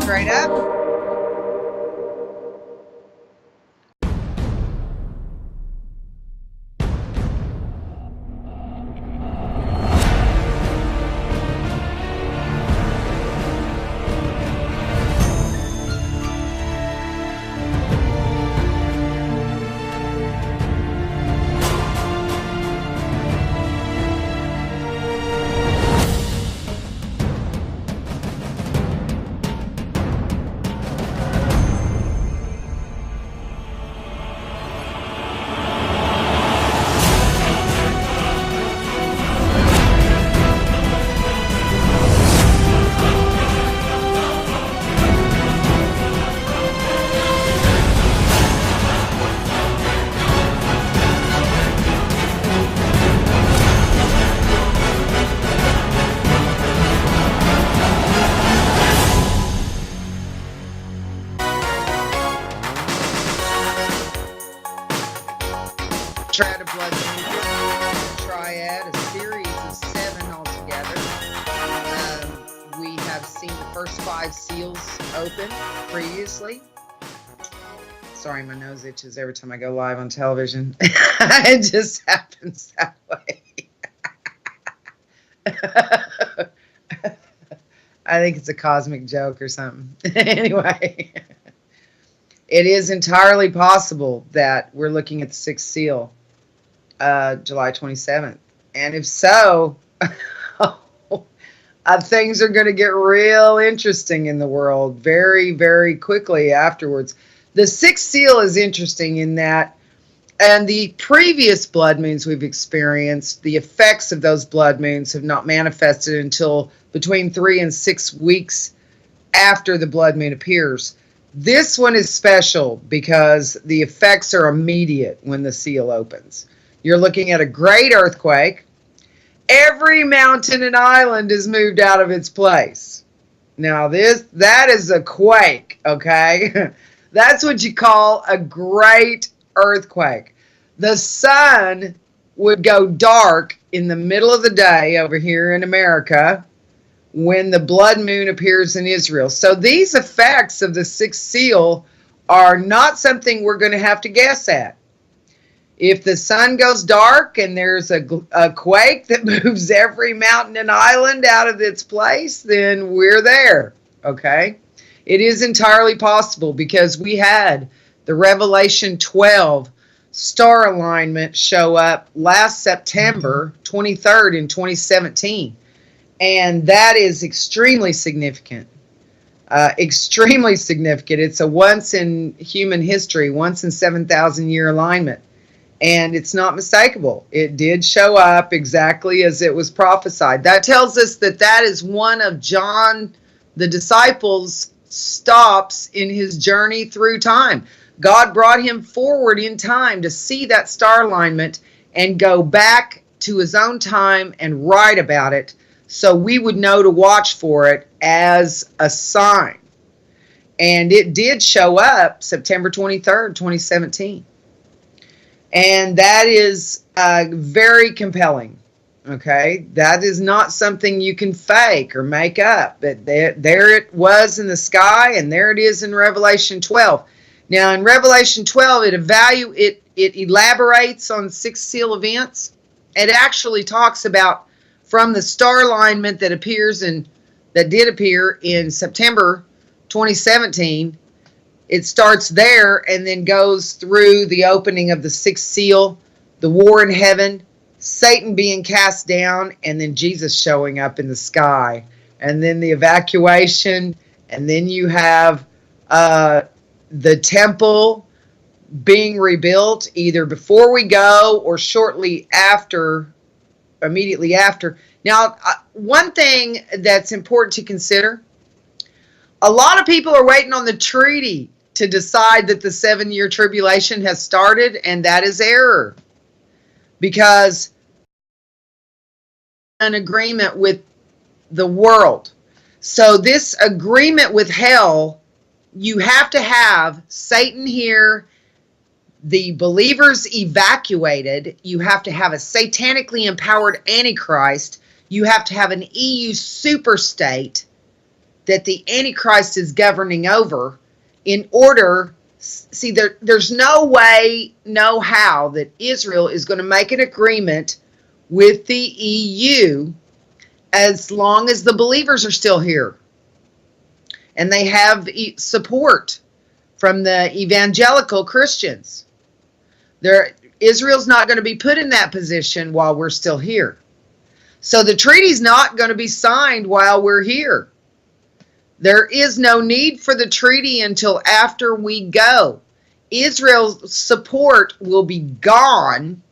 Straight up. Triad of blood triad, a series of 7 altogether. We have seen the first 5 seals open previously. Sorry, my nose itches every time I go live on television. It just happens that way. I think it's a cosmic joke or something. Anyway, it is entirely possible that we're looking at the 6th seal. July 27th. And if so, things are going to get real interesting in the world very, very quickly afterwards. The 6th seal is interesting in that, and the previous blood moons we've experienced, the effects of those blood moons have not manifested until between 3 and 6 weeks after the blood moon appears. This one is special because the effects are immediate when the seal opens. You're looking at a great earthquake. Every mountain and island is moved out of its place. Now that is a quake, okay? That's what you call a great earthquake. The sun would go dark in the middle of the day over here in America when the blood moon appears in Israel. So these effects of the 6th seal are not something we're going to have to guess at. If the sun goes dark and there's a quake that moves every mountain and island out of its place, then we're there, okay? It is entirely possible because we had the Revelation 12 star alignment show up last September 23rd in 2017. And that is extremely significant. Extremely significant. It's a once in human history, once in 7,000 year alignment. And it's not mistakable. It did show up exactly as it was prophesied. That tells us that that is one of John the disciples' stops in his journey through time. God brought him forward in time to see that star alignment and go back to his own time and write about it so we would know to watch for it as a sign. And it did show up September 23rd, 2017. And that is very compelling, okay? That is not something you can fake or make up. But there it was in the sky, and there it is in Revelation 12. Now, in Revelation 12, it elaborates on 6 seal events. It actually talks about from the star alignment that did appear in September 2017. It starts there and then goes through the opening of the 6th seal, the war in heaven, Satan being cast down, and then Jesus showing up in the sky. And then the evacuation, and then you have the temple being rebuilt either before we go or shortly after, immediately after. Now, one thing that's important to consider, a lot of people are waiting on the treaty to decide that the 7-year tribulation has started, and that is error. Because an agreement with the world. So this agreement with hell, you have to have Satan here the believers evacuated, you have to have a satanically empowered Antichrist. You have to have an EU superstate that the Antichrist is governing over in order. See, there's no way, no how that Israel is going to make an agreement with the EU as long as the believers are still here. And they have support from the evangelical Christians. Israel's not going to be put in that position while we're still here. So the treaty's not going to be signed while we're here. There is no need for the treaty until after we go. Israel's support will be gone,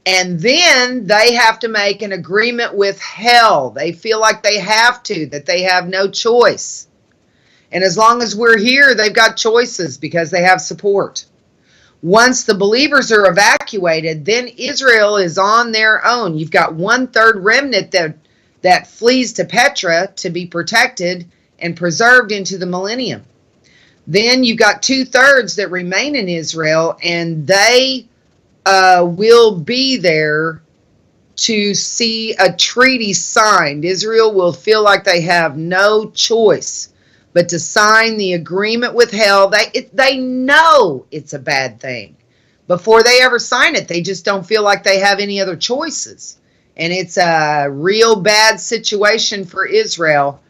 and then they have to make an agreement with hell. They feel like they have to, that they have no choice. And as long as we're here, they've got choices because they have support. Once the believers are evacuated, then Israel is on their own. You've got 1/3 remnant that flees to Petra to be protected and preserved into the millennium. Then you've got 2/3 that remain in Israel, and they will be there to see a treaty signed. Israel will feel like they have no choice but to sign the agreement with hell. They know it's a bad thing. Before they ever sign it, they just don't feel like they have any other choices. And it's a real bad situation for Israel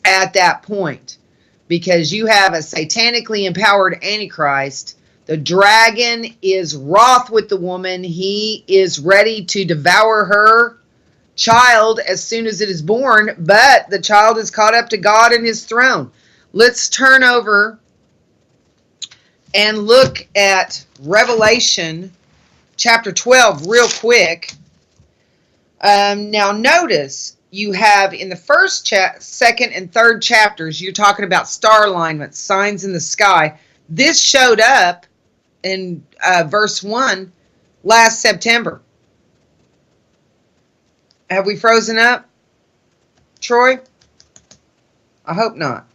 at that point, because you have a satanically empowered Antichrist. The dragon is wroth with the woman. He is ready to devour her child as soon as it is born, but the child is caught up to God and his throne. Let's turn over and look at Revelation chapter 12 real quick. Now notice you have in the first, second, and third chapters, you're talking about star alignment, signs in the sky. This showed up in verse 1 last September. Have we frozen up, Troy? I hope not.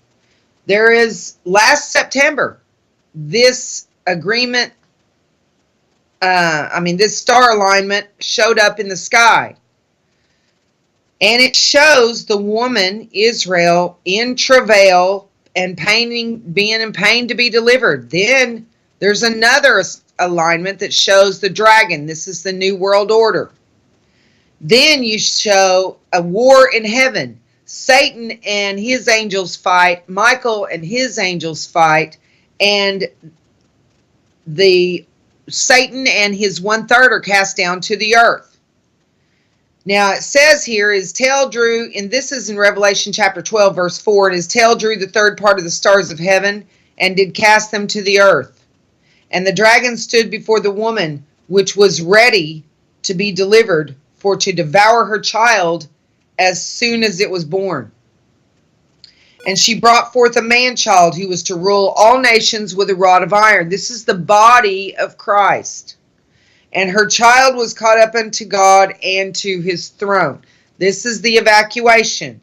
There is, last September, this agreement, this star alignment showed up in the sky. And it shows the woman, Israel, in travail and being in pain to be delivered. Then there's another alignment that shows the dragon. This is the New World Order. Then you show a war in heaven. Satan and his angels fight. Michael and his angels fight. And Satan and his 1/3 are cast down to the earth. Now it says here, his tail drew, and this is in Revelation chapter 12 verse 4, and his tail drew the third part of the stars of heaven and did cast them to the earth. And the dragon stood before the woman, which was ready to be delivered, for to devour her child as soon as it was born. And she brought forth a man-child who was to rule all nations with a rod of iron. This is the body of Christ. And her child was caught up unto God and to his throne. This is the evacuation.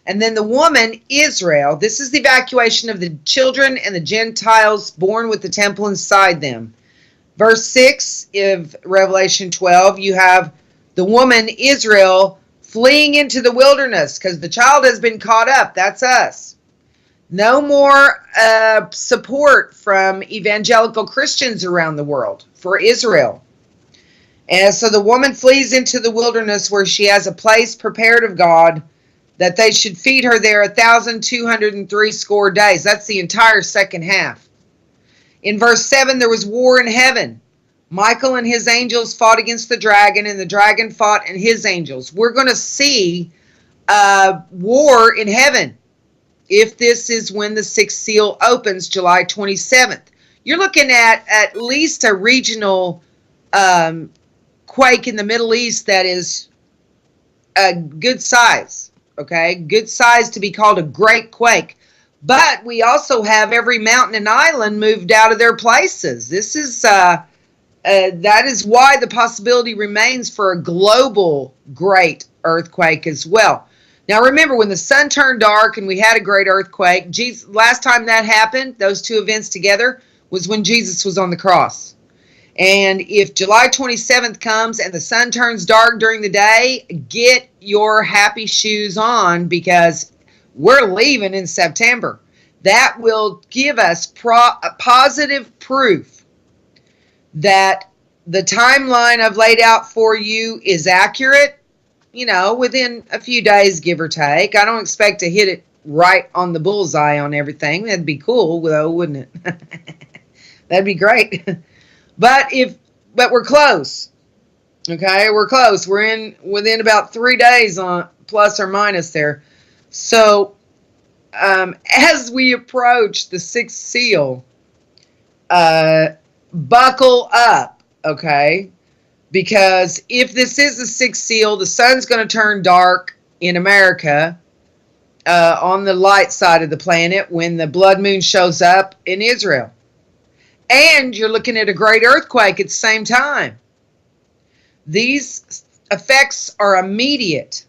And then the woman, Israel, this is the evacuation of the children and the Gentiles born with the temple inside them. Verse 6 of Revelation 12, you have the woman, Israel, fleeing into the wilderness because the child has been caught up. That's us. No more support from evangelical Christians around the world for Israel. And so the woman flees into the wilderness where she has a place prepared of God that they should feed her there 1,203 days. That's the entire second half. In verse 7, there was war in heaven. Michael and his angels fought against the dragon, and the dragon fought and his angels. We're going to see war in heaven if this is when the sixth seal opens, July 27th. You're looking at least a regional quake in the Middle East that is a good size, okay? Good size to be called a great quake. But we also have every mountain and island moved out of their places. This is that is why the possibility remains for a global great earthquake as well. Now remember, when the sun turned dark and we had a great earthquake, last time that happened, those two events together, was when Jesus was on the cross. And if July 27th comes and the sun turns dark during the day, get your happy shoes on, because we're leaving in September. That will give us positive proof that the timeline I've laid out for you is accurate, within a few days, give or take. I don't expect to hit it right on the bullseye on everything. That'd be cool, though, wouldn't it? That'd be great. But we're close. Okay, we're close. We're within about 3 days on plus or minus there. So as we approach the sixth seal, buckle up, okay? Because if this is the sixth seal, the sun's going to turn dark in America on the light side of the planet when the blood moon shows up in Israel. And you're looking at a great earthquake at the same time. These effects are immediate.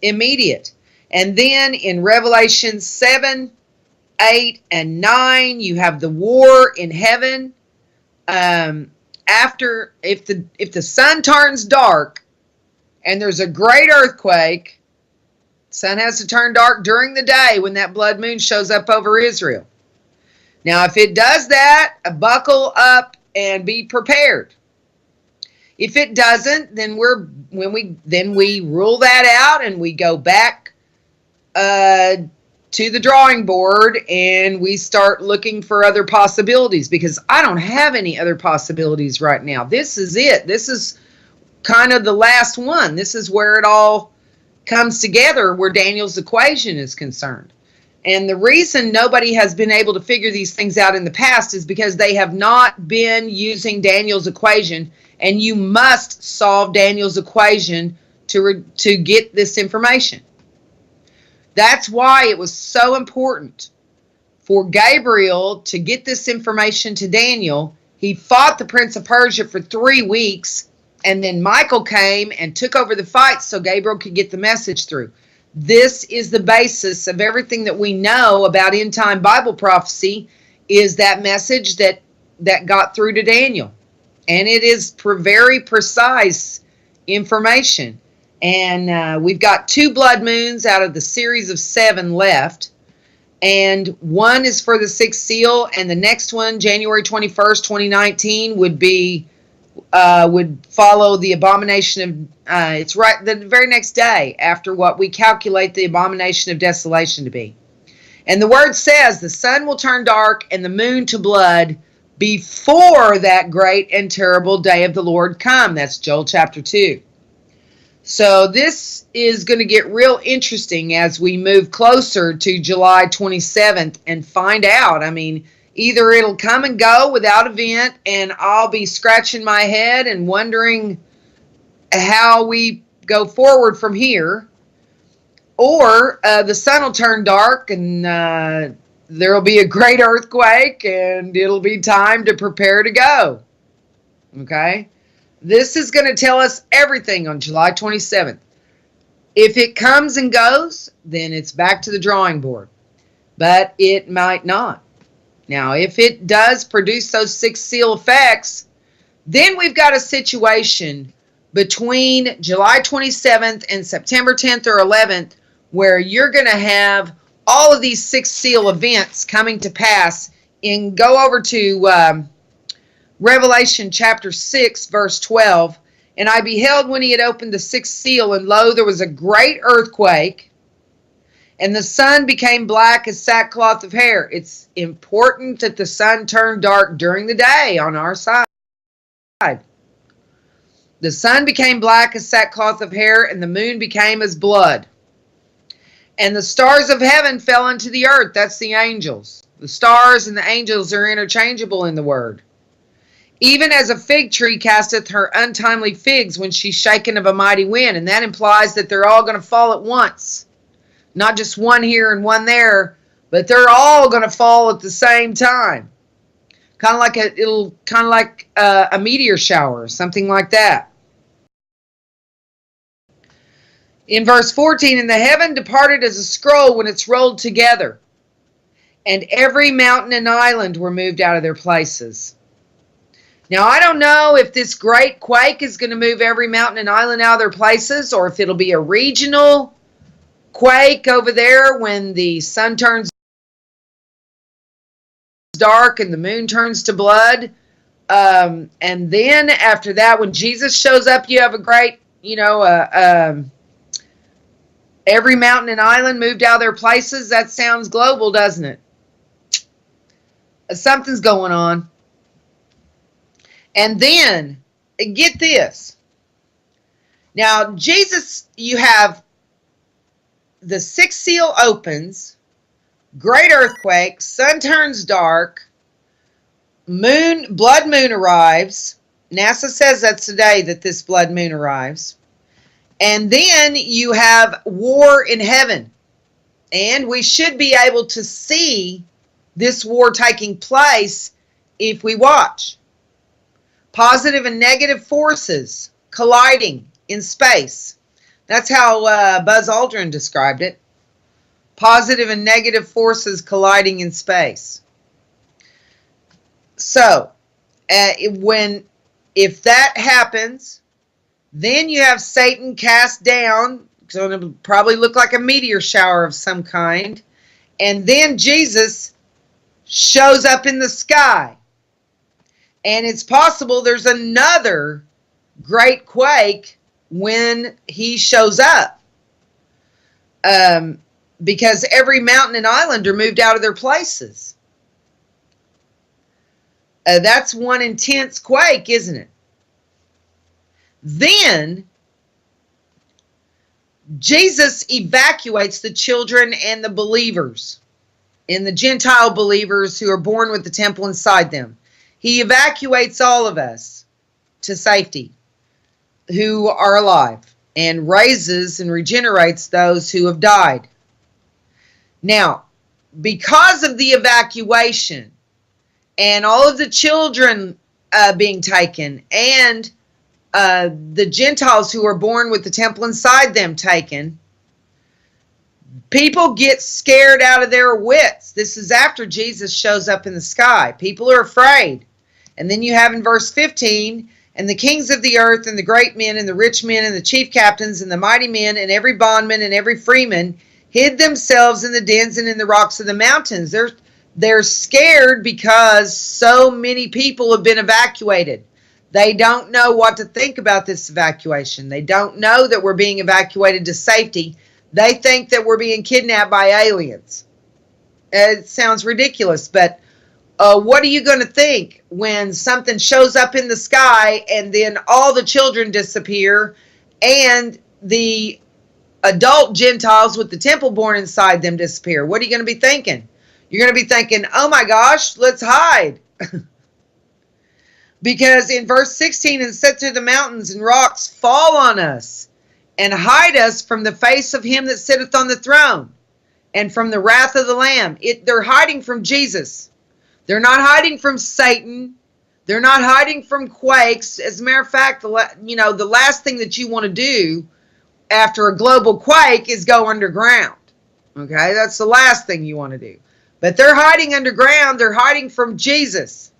And then in Revelation 7, 8, and 9, you have the war in heaven. If the sun turns dark and there's a great earthquake, the sun has to turn dark during the day when that blood moon shows up over Israel. Now, if it does that, buckle up and be prepared. If it doesn't, then we rule that out and we go back to the drawing board and we start looking for other possibilities, because I don't have any other possibilities right now. This is it. This is kind of the last one. This is where it all comes together, where Daniel's equation is concerned. And the reason nobody has been able to figure these things out in the past is because they have not been using Daniel's equation, and you must solve Daniel's equation to get this information. That's why it was so important for Gabriel to get this information to Daniel. He fought the Prince of Persia for 3 weeks, and then Michael came and took over the fight so Gabriel could get the message through. This is the basis of everything that we know about end-time Bible prophecy, is that message that got through to Daniel. And it is very precise information. And we've got 2 blood moons out of the series of 7 left. And one is for the sixth seal, and the next one, January 21st, 2019, would follow the abomination of, it's right the very next day after what we calculate the abomination of desolation to be. And the word says the sun will turn dark and the moon to blood before that great and terrible day of the Lord come. That's Joel chapter 2. So this is going to get real interesting as we move closer to July 27th and find out. I mean, either it'll come and go without event and I'll be scratching my head and wondering how we go forward from here, or the sun will turn dark and there'll be a great earthquake and it'll be time to prepare to go. Okay? This is going to tell us everything on July 27th. If it comes and goes, then it's back to the drawing board. But it might not. Now, if it does produce those 6 seal effects, then we've got a situation between July 27th and September 10th or 11th where you're going to have all of these 6 seal events coming to pass. And go over to Revelation chapter 6, verse 12. And I beheld when he had opened the 6th seal, and lo, there was a great earthquake, and the sun became black as sackcloth of hair. It's important that the sun turn dark during the day on our side. The sun became black as sackcloth of hair, and the moon became as blood. And the stars of heaven fell into the earth. That's the angels. The stars and the angels are interchangeable in the word. Even as a fig tree casteth her untimely figs when she's shaken of a mighty wind. And that implies that they're all going to fall at once. Not just one here and one there, but they're all going to fall at the same time. Kind of like a meteor shower, something like that. In verse 14, and the heaven departed as a scroll when it's rolled together. and every mountain and island were moved out of their places. Now, I don't know if this great quake is going to move every mountain and island out of their places, or if it'll be a regional quake over there when the sun turns dark and the moon turns to blood. And then after that, when Jesus shows up, you have a great, every mountain and island moved out of their places. That sounds global, doesn't it? Something's going on. And then, get this. Now, Jesus, you have the sixth seal opens, great earthquake, sun turns dark, blood moon arrives. NASA says that's today that this blood moon arrives. And then you have war in heaven. And we should be able to see this war taking place if we watch. Positive and negative forces colliding in space. That's how Buzz Aldrin described it. Positive and negative forces colliding in space. So, if that happens, then you have Satan cast down. So it'll probably look like a meteor shower of some kind. And then Jesus shows up in the sky. And it's possible there's another great quake when he shows up. Because every mountain and island are moved out of their places. That's one intense quake, isn't it? Then Jesus evacuates the children and the believers, and the Gentile believers who are born with the temple inside them. He evacuates all of us to safety who are alive, and raises and regenerates those who have died. Now, because of the evacuation and all of the children being taken, and the Gentiles who are born with the temple inside them taken, people get scared out of their wits. This is after Jesus shows up in the sky. People are afraid. And then you have in verse 15, and the kings of the earth, and the great men, and the rich men, and the chief captains, and the mighty men, and every bondman, and every freeman, hid themselves in the dens and in the rocks of the mountains. They're scared because so many people have been evacuated. They don't know what to think about this evacuation. They don't know that we're being evacuated to safety. They think that we're being kidnapped by aliens. It sounds ridiculous, but what are you going to think when something shows up in the sky and then all the children disappear and the adult Gentiles with the temple born inside them disappear? What are you going to be thinking? You're going to be thinking, oh my gosh, let's hide. Because in verse 16, and set through the mountains and rocks, fall on us, and hide us from the face of him that sitteth on the throne, and from the wrath of the Lamb. They're hiding from Jesus. They're not hiding from Satan. They're not hiding from quakes. As a matter of fact, the last thing that you want to do after a global quake is go underground. Okay, that's the last thing you want to do. But they're hiding underground. They're hiding from Jesus.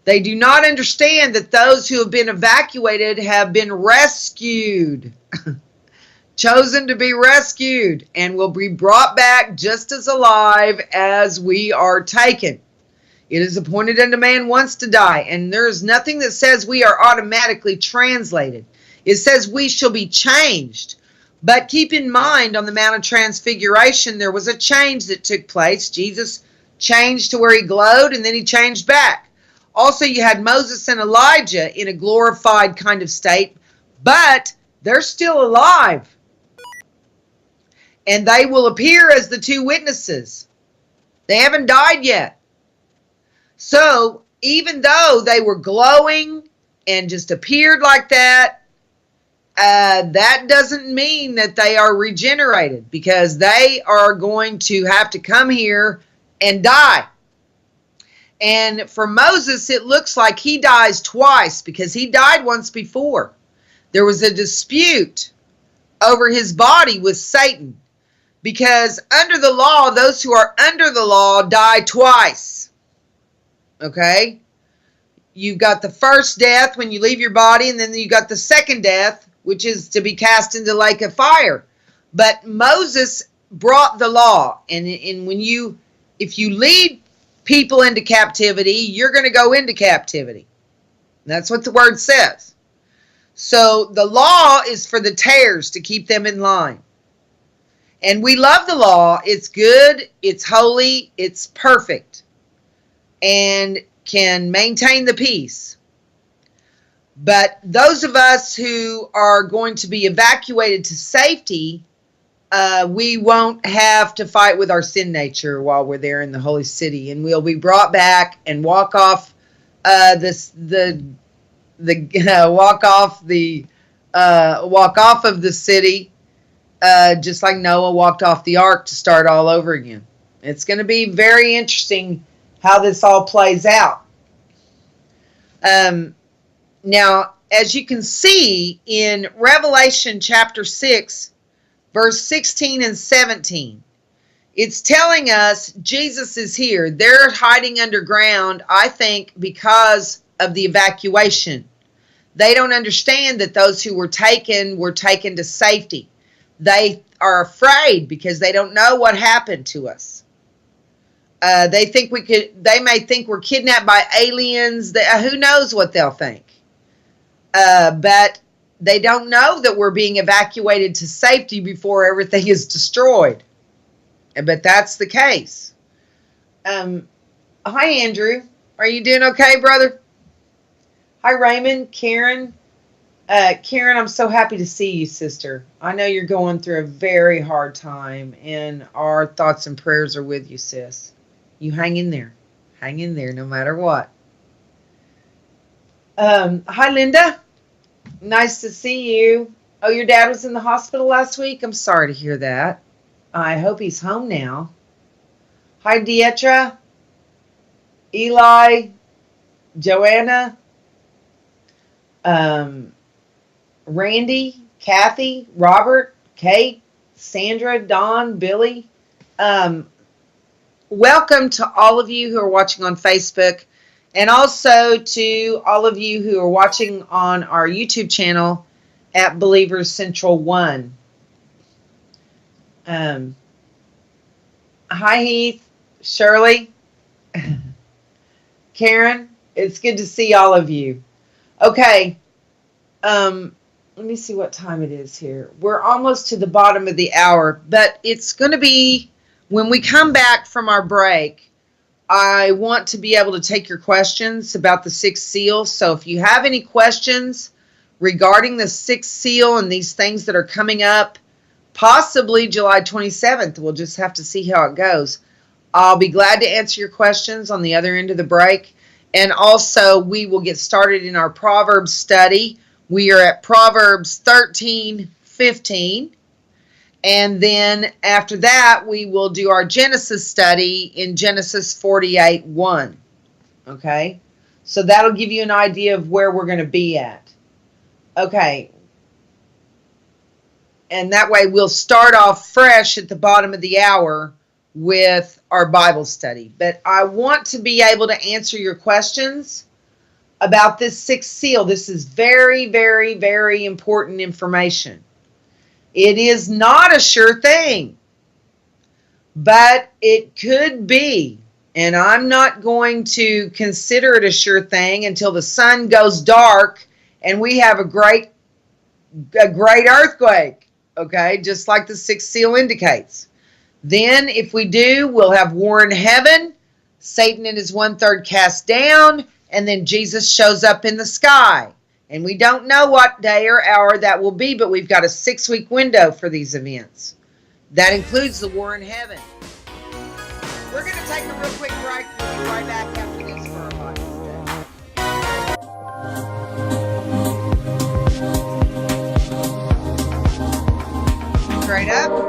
They do not understand that those who have been evacuated have been rescued. Chosen to be rescued, and will be brought back just as alive as we are taken. It is appointed unto man once to die, and there is nothing that says we are automatically translated. It says we shall be changed. But keep in mind, on the Mount of Transfiguration, there was a change that took place. Jesus changed to where he glowed, and then he changed back. Also, you had Moses and Elijah in a glorified kind of state, but they're still alive. And they will appear as the two witnesses. They haven't died yet. So, even though they were glowing and just appeared like that, that doesn't mean that they are regenerated, because they are going to have to come here and die. And for Moses, it looks like he dies twice, because he died once before. There was a dispute over his body with Satan. Because under the law, those who are under the law die twice. Okay? You've got the first death when you leave your body, and then you got the second death, which is to be cast into the lake of fire. But Moses brought the law, and if you lead people into captivity, you're going to go into captivity. That's what the word says. So the law is for the tares to keep them in line. And we love the law. It's good, it's holy, it's perfect, and can maintain the peace. But those of us who are going to be evacuated to safety, we won't have to fight with our sin nature while we're there in the holy city, and we'll be brought back and walk off of the city, just like Noah walked off the ark to start all over again. It's going to be very interesting how this all plays out. Now, as you can see in Revelation chapter 6, verse 16 and 17, it's telling us Jesus is here. They're hiding underground, I think, because of the evacuation. They don't understand that those who were taken to safety. They are afraid because they don't know what happened to us. They may think we're kidnapped by aliens. Who knows what they'll think? But they don't know that we're being evacuated to safety before everything is destroyed. But that's the case. Hi, Andrew. Are you doing okay, brother? Hi, Raymond, Karen. Karen, I'm so happy to see you, sister. I know you're going through a very hard time, and our thoughts and prayers are with you, sis. You hang in there. Hang in there no matter what. Hi, Linda. Nice to see you. Oh, your dad was in the hospital last week? I'm sorry to hear that. I hope he's home now. Hi, Dietra. Eli. Joanna. Randy. Kathy. Robert. Kate. Sandra. Don. Billy. Welcome to all of you who are watching on Facebook, and also to all of you who are watching on our YouTube channel at Believers Central 1. Hi, Heath, Shirley, Karen. It's good to see all of you. Okay, let me see what time it is here. We're almost to the bottom of the hour, but it's going to be, when we come back from our break, I want to be able to take your questions about the sixth seal. So if you have any questions regarding the sixth seal and these things that are coming up, possibly July 27th, we'll just have to see how it goes. I'll be glad to answer your questions on the other end of the break. And also, we will get started in our Proverbs study. We are at Proverbs 13:15. And then after that, we will do our Genesis study in Genesis 48:1. Okay? So that'll give you an idea of where we're going to be at. Okay. And that way we'll start off fresh at the bottom of the hour with our Bible study. But I want to be able to answer your questions about this sixth seal. This is very, very, very important information. It is not a sure thing, but it could be. And I'm not going to consider it a sure thing until the sun goes dark and we have a great earthquake, okay, just like the sixth seal indicates. Then if we do, we'll have war in heaven, Satan and his 1/3 cast down, and then Jesus shows up in the sky. And we don't know what day or hour that will be, but we've got a 6-week window for these events. That includes the war in heaven. We're going to take a real quick break. We'll be right back after this for our Bible study. Straight up.